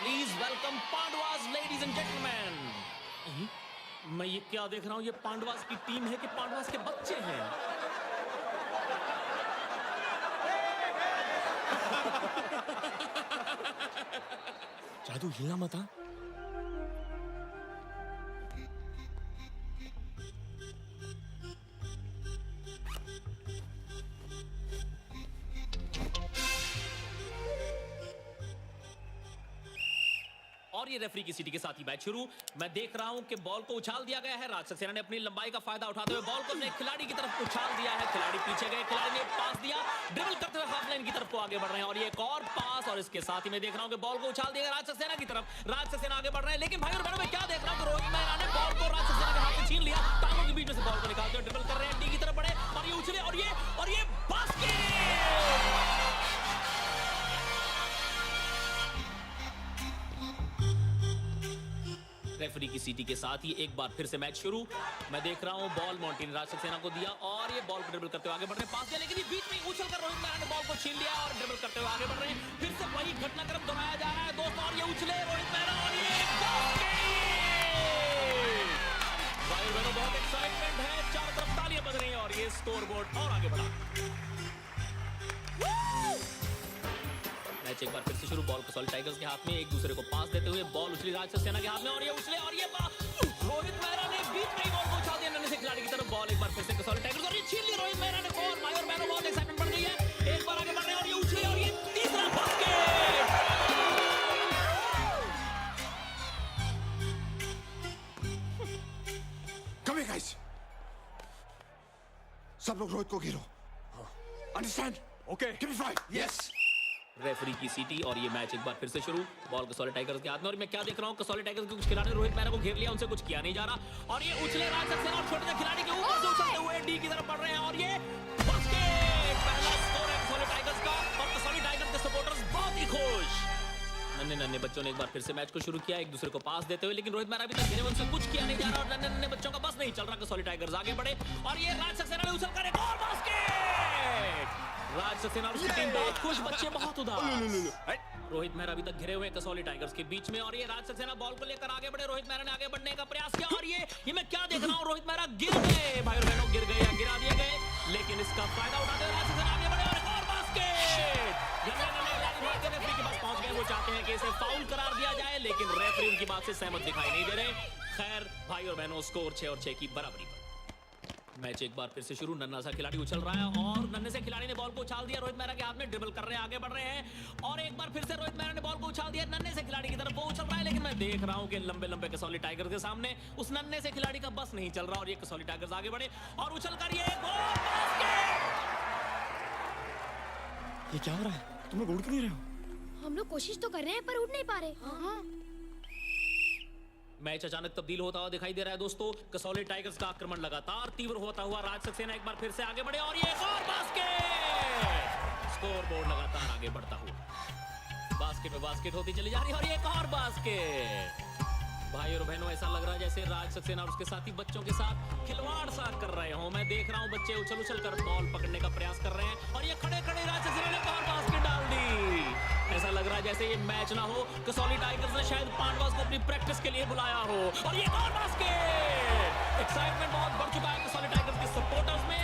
Please welcome Pandavas ladies and gentleman. मैं ये क्या देख रहा हूँ? ये पांडवास की टीम है कि पांडवास के बच्चे हैं? जादू हिलना मत हाँ। और ये रेफरी की सीटी के साथ ही मैच शुरू। मैं देख रहा हूं कि बॉल को उछाल दिया गया है। राज सक्सेना ने अपनी लंबाई का फायदा उठाते हुए बॉल को अपने खिलाड़ी की तरफ उछाल दिया है। खिलाड़ी पीछे गए, खिलाड़ी ने पास दिया, ड्रिबल करते हुए हाफ लाइन की तरफ को आगे बढ़ रहे हैं और ये एक और पास। और इसके साथ ही मैं देख रहा हूं कि बॉल को उछाल दिया गया राज सक्सेना की तरफ। राज सक्सेना आगे बढ़ रहे हैं, लेकिन भाई और बहनों मैं क्या देख रहा हूं? रोहित मेहरा ने बॉल को राज सक्सेना के हाथ से छीन लिया। टांगों के बीच में से बॉल को निकालते हुए ड्रिबल कर रहे हैं, डी की तरफ बढ़े और ये उछले और ये बास्केट। रेफरी की सीटी के साथ ही एक बार फिर से मैच शुरू। मैं देख रहा हूं बॉल मॉन्टी राज सक्सेना को दिया और ये बॉल को ड्रिबल करते हुए आगे बढ़ रहे हैं, पास दिया, लेकिन ये बीच में उछलकर रोहित मेहरा ने बॉल को छीन लिया और ड्रिबल करते हुए आगे बढ़ रहे हैं। फिर से वही घटनाक्रम दोहराया जा रहा है दोस्तों और ये उछले रोहित मेहरा और ये भाई बहनों बहुत एक्साइटमेंट है, चारों तरफ तालियां बज रही हैं और ये स्कोर बोर्ड और आगे बढ़ा। मैच एक बार फिर से शुरू। बॉल कसौली टाइगर्स के हाथ में, एक दूसरे को पास देते हुए बॉल उछली राज सक्सेना के हाथ में और ये उछले और ये रोहित मेहरा ने बीच में ही बॉल को उछाल दिया नन्हे से खिलाड़ी की तरफ। बॉल एक बार फिर से कसौली टाइगर्स और ये छीन ली रोहित मेहरा ने। और भाई और बहनों बहुत एक्साइटमेंट बढ़ गई है, एक बार आगे बढ़ रहे हैं और ये उछले और ये तीसरा बास्केट। Come here, guys. सब लोग रोहित को घेरो। Understand? Okay. Give me five. Yes. Referee की सीटी और ये मैच एक बार फिर से शुरू। बॉल कसौली टाइगर्स के हाथ में और मैं क्या देख रहा हूँ? कसौली टाइगर्स के कुछ खिलाड़ी ने रोहित मेहरा को घेर लिया, उनसे कुछ किया नहीं जा रहा और ये उछले राज सक्सेना और छोटे से खिलाड़ी के ऊपर से उछलते हुए डी की तरफ बढ़ रहे हैं और ये बास्केट। पहला स्कोर है कसौली टाइगर्स का और कसौली टाइगर्स के सपोर्टर्स बहुत ही खुश। नन्हे नन्हे बच्चों ने एक बार फिर से मैच को शुरू किया, एक दूसरे को पास देते हुए, लेकिन रोहित मेहरा अभी तक घेरे उनसे कुछ किया नहीं जा रहा और नन्हे नन्हे बच्चों का बस नहीं चल रहा। कसौली टाइगर्स आगे बढ़े और ये राज सक्सेना ने उछलकर एक और बास्केट। राज सक्सेना और उसकी टीम बहुत खुश, बच्चे बहुत उदास। रोहित मेहरा अभी तक घिरे हुए कसौली टाइगर्स के बीच में और ये राज सक्सेना बॉल को लेकर आगे बढ़े। रोहित मेहरा ने आगे बढ़ने का प्रयास किया और ये मैं क्या देख रहा हूँ? रोहित मेहरा गिर गए, भाई और बहनों गिर गए या गिरा दिए गए, लेकिन इसका फायदा उठाते हुए राज सक्सेना आगे बढ़े और एक और बास्केट। रेफरी के पास पहुंच गए, वो चाहते हैं कि इसे फाउल करार दिया जाए, लेकिन रेफरी उनकी बात से सहमत दिखाई नहीं दे रहे। खैर भाई और बहनों स्कोर 6 और 6 की बराबरी पर। मैच एक बार फिर से शुरू। नन्हा सा खिलाड़ी उछल रहा है और नन्हे से खिलाड़ी ने बॉल को उछाल दिया रोहित मेहरा के हाथ में, ड्रिबल कर रहे हैं, आगे बढ़ रहे हैं और एक बार फिर से रोहित मेहरा ने बॉल को उछाल दिया नन्हे से खिलाड़ी की तरफ। वो उछल रहा है, लेकिन मैं देख रहा हूं कि लंबे लंबे कसौली टाइगर्स के सामने उस नन्हे से खिलाड़ी का बस नहीं चल रहा और ये कसौली टाइगर्स आगे बढ़े और उछलकर ये ये क्या हो रहा है? तुम लोग उड़ क्यों नहीं रहे हो? हम लोग कोशिश तो कर रहे हैं पर उड़ नहीं पा रहे। हाँ। मैच अचानक तब्दील होता हुआ दिखाई दे रहा है दोस्तों। कसौली टाइगर्स का आक्रमण लगातार तीव्र होता हुआ। राज सक्सेना एक बार फिर से आगे बढ़े और ये एक और बास्केट। स्कोर बोर्ड लगातार आगे बढ़ता हुआ, बास्केट में बास्केट होती चली जा रही है और ये एक और बास्केट। भाई और बहनों ऐसा लग रहा है जैसे राज सक्सेना और उसके साथी बच्चों के साथ खिलवाड़ सा कर रहे हो। मैं देख रहा हूँ बच्चे उछल उछल कर बॉल पकड़ने का प्रयास कर रहे हैं और ये खड़े खड़े राज सक्सेना ने एक और बास्केट डाल दी। ऐसा लग रहा है जैसे ये मैच ना हो, कसौली टाइगर्स ने शायद पांडवास को अपनी प्रैक्टिस के लिए बुलाया हो और ये एक और बास्केट। एक्साइटमेंट बहुत बढ़ चुका है कसौली टाइगर्स के सपोर्टर्स में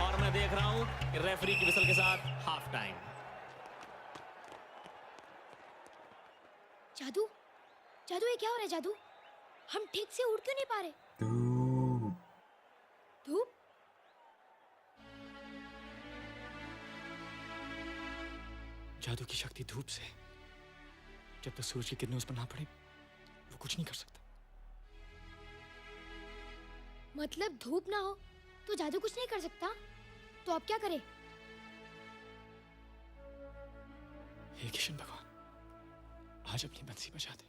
और मैं देख रहा हूँ कि रेफरी की विसल के साथ हाफ टाइम। जादू जादू ये क्या हो रहा है? जादू हम ठीक से उड़ क्यों नहीं पा रहे? धूप? जादू की शक्ति धूप से। जब तक सूरज की किरणें उस पर ना पड़े वो कुछ नहीं कर सकता। मतलब धूप ना हो तो जादू कुछ नहीं कर सकता? तो अब क्या करें? हे किशन भगवान, आज अपनी बंसी बजा दे।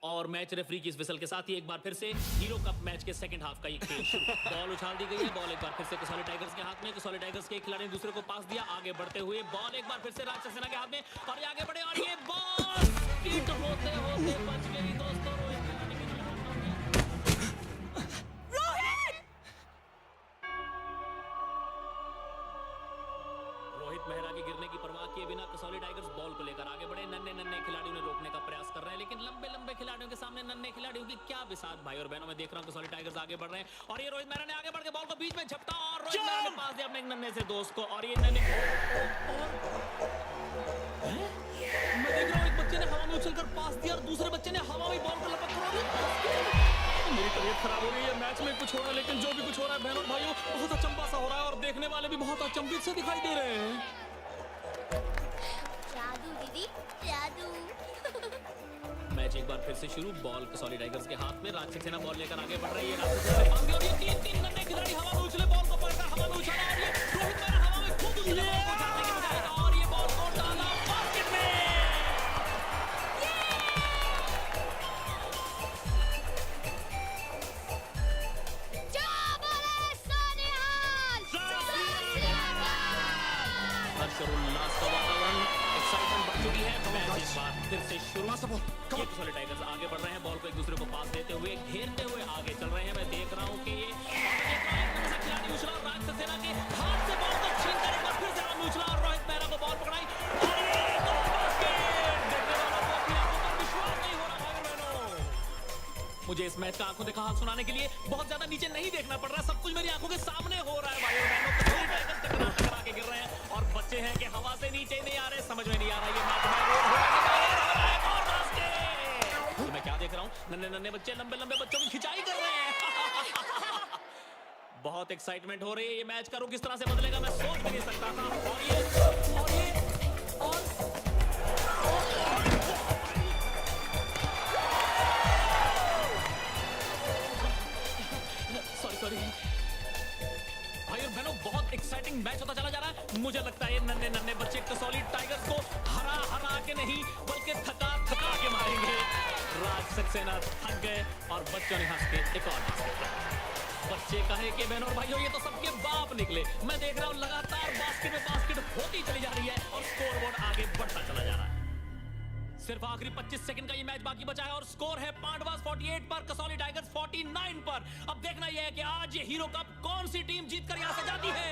और मैच रेफरी की इस विसल के साथ ही एक बार फिर से हीरो कप मैच के सेकंड हाफ का ये खेल शुरू। बॉल उछाल दी गई है, बॉल एक बार फिर से कसौली टाइगर्स के हाथ में। कसौली टाइगर्स के एक खिलाड़ी ने दूसरे को पास दिया, आगे बढ़ते हुए बॉल एक बार फिर से राज सक्सेना के हाथ में और ये आगे बढ़े और ये बॉल हिट होते होते बच गई दोस्तों। रोहित मेहरा के गिरने की परवाह किए बिना कसौली टाइगर्स बॉल को लेकर आगे बढ़े। नन्हे नन्हे खिलाड़ियों ने रोकने का प्रयास कर रहे हैं, लेकिन लंबे लंबे खिलाड़ियों के सामने नन्हे खिलाड़ियों की क्या बिसात। भाई और बहनों, मैं देख रहा हूँ कसौली टाइगर्स आगे बढ़ रहे हैं और ये रोहित मेहरा ने आगे बढ़ के बॉल को बीच में झपटा और रोहित मेहरा ने पास दिया अपने एक नन्हे से दोस्त को। और ये नन्हे मैं देख रहा हूँ एक बच्चे ने हवा में उछलकर पास दिया और दूसरे बच्चे ने हवा में बॉल को लपक कर मेरी तबीयत खराब हो रही है। मैच में कुछ हो रहा है, लेकिन जो भी कुछ हो रहा है बहनों और भाइयों बहुत अचंभा सा हो रहा है और देखने वाले भी बहुत अचंभित से दिखाई दे रहे हैं। जादू दीदी, जादू। मैच एक बार फिर से शुरू। बॉल कसौली टाइगर्स के हाथ में। राज सक्सेना बॉल लेकर आगे बढ़ रही है। राज सक्सेना पास दिया और ये तीन नन्हे खिलाड़ी हवा में उछले, बॉल को पकड़ा, हवा में उछाला और ये रोहित मेहरा हवा में खूब उछले, बॉल को उछालने की बजाय और ये बॉल को डाला बास्केट में। हर्षोल्लास का वातावरण, एक्साइटमेंट बढ़ चुकी है। मैच इस बार फिर से शुरू। ये कसौली टाइगर्स आगे बढ़ रहे हैं, बॉल को एक दूसरे को पास देते हुए, घेरते हुए आगे चल रहे हैं। मैं देख रहा हूँ कि ये खिलाड़ी उछला और राज सक्सेना के हाथ से बॉल को छीनकर एक बार फिर से हवा में उछला और रोहित मेहरा को बॉल पकड़ाई और ये गोल बास्केट। देखने वालों को अपनी आंखों पर विश्वास नहीं हो रहा। भाई बहनों, मुझे इस मैच का आंखों देखा हाल सुनाने के लिए बहुत ज्यादा नीचे नहीं देखना पड़ रहा, सब कुछ मेरी आंखों के सामने हो रहा है। भाई और बहनों, कसौली टाइगर्स टकरा के गिर रहे हैं और बच्चे हैं कि हवा से नीचे नहीं आ रहे। समझ में नहीं आ रहा ये मैच में रोड हो रहा है और बास्केट। तो मैं क्या देख रहा हूँ, नन्हे नन्हे बच्चे लंबे लंबे बच्चों की खिंचाई कर रहे हैं। बहुत एक्साइटमेंट हो रही है। ये मैच का रुख किस तरह से बदलेगा मैं सोच भी नहीं सकता था। और ये सॉरी भाई और बहनों, बहुत एक्साइटिंग मैच होता चला जा रहा है। मुझे लगता है ये नन्हे नन्हे बच्चे कसौली टाइगर्स को हरा के नहीं बल्कि थका के मारेंगे। राज सक्सेना थक गए और बच्चों ने हंस के एक और बास्केट। बच्चे कहे कि बहनों और भाइयों ये तो सबके बाप निकले। मैं देख रहा हूँ लगातार बास्केट में बास्केट होती चली जा रही है और स्कोरबोर्ड आगे बढ़ता चला जा रहा है। सिर्फ आखिरी 25 सेकंड का ये मैच बाकी बचा है और स्कोर है पांडवास 48 पर, कसौली टाइगर्स 49 पर। अब देखना यह है कि आज ये हीरो कप कौन सी टीम जीतकर यहां से जाती है।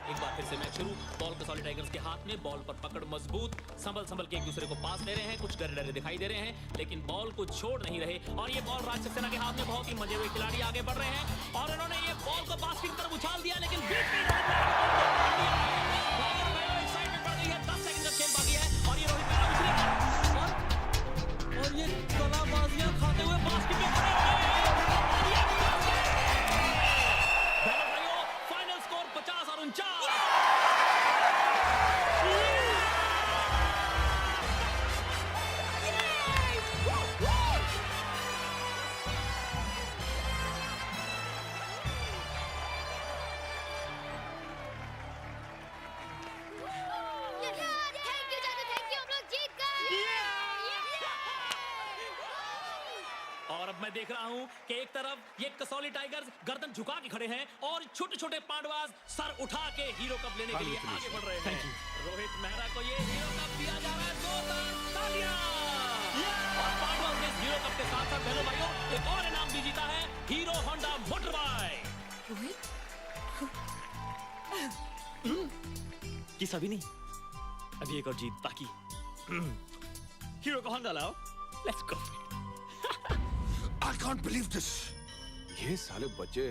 एक बार फिर से मैच शुरू। बॉल कसौली टाइगर्स के हाथ में, बॉल पर पकड़ मजबूत, संभल के एक दूसरे को पास दे रहे हैं। कुछ डरे दिखाई दे रहे हैं, लेकिन बॉल को छोड़ नहीं रहे। और ये बॉल राज सक्सेना के हाथ में, बहुत ही मजे हुए खिलाड़ी आगे बढ़ रहे हैं और इन्होंने ये बॉल को बास्केट की तरफ उछाल दिया, लेकिन बीच में एक्साइटमेंट बढ़ गई है। 10 सेकंड का खेल बाकी है और ये रोहित मेहरा उछलेगा और ये कलाबाजियां खाते हुए बास्केट में खड़े हैं। भाइयों, फाइनल स्कोर 50 और 49। और अब मैं देख रहा हूं कि एक तरफ ये कसौली टाइगर्स गर्दन झुका के खड़े हैं और छोटे छोटे पांडवास सर उठा के हीरो कप लेने के लिए आगे बढ़ रहे हैं। रोहित मेहरा को ये हीरो कप दिया जा रहा है। तालियां। और पांडवास ने इस हीरो कप के साथ साथ बहनों भाइयों एक और इनाम भी जीता है, हीरो होंडा मोटर बाइक। किस अभी नहीं, अभी एक और जीत बाकी। हीरो का होंडा लाओ, let's go. I can't believe this. ये साले बच्चे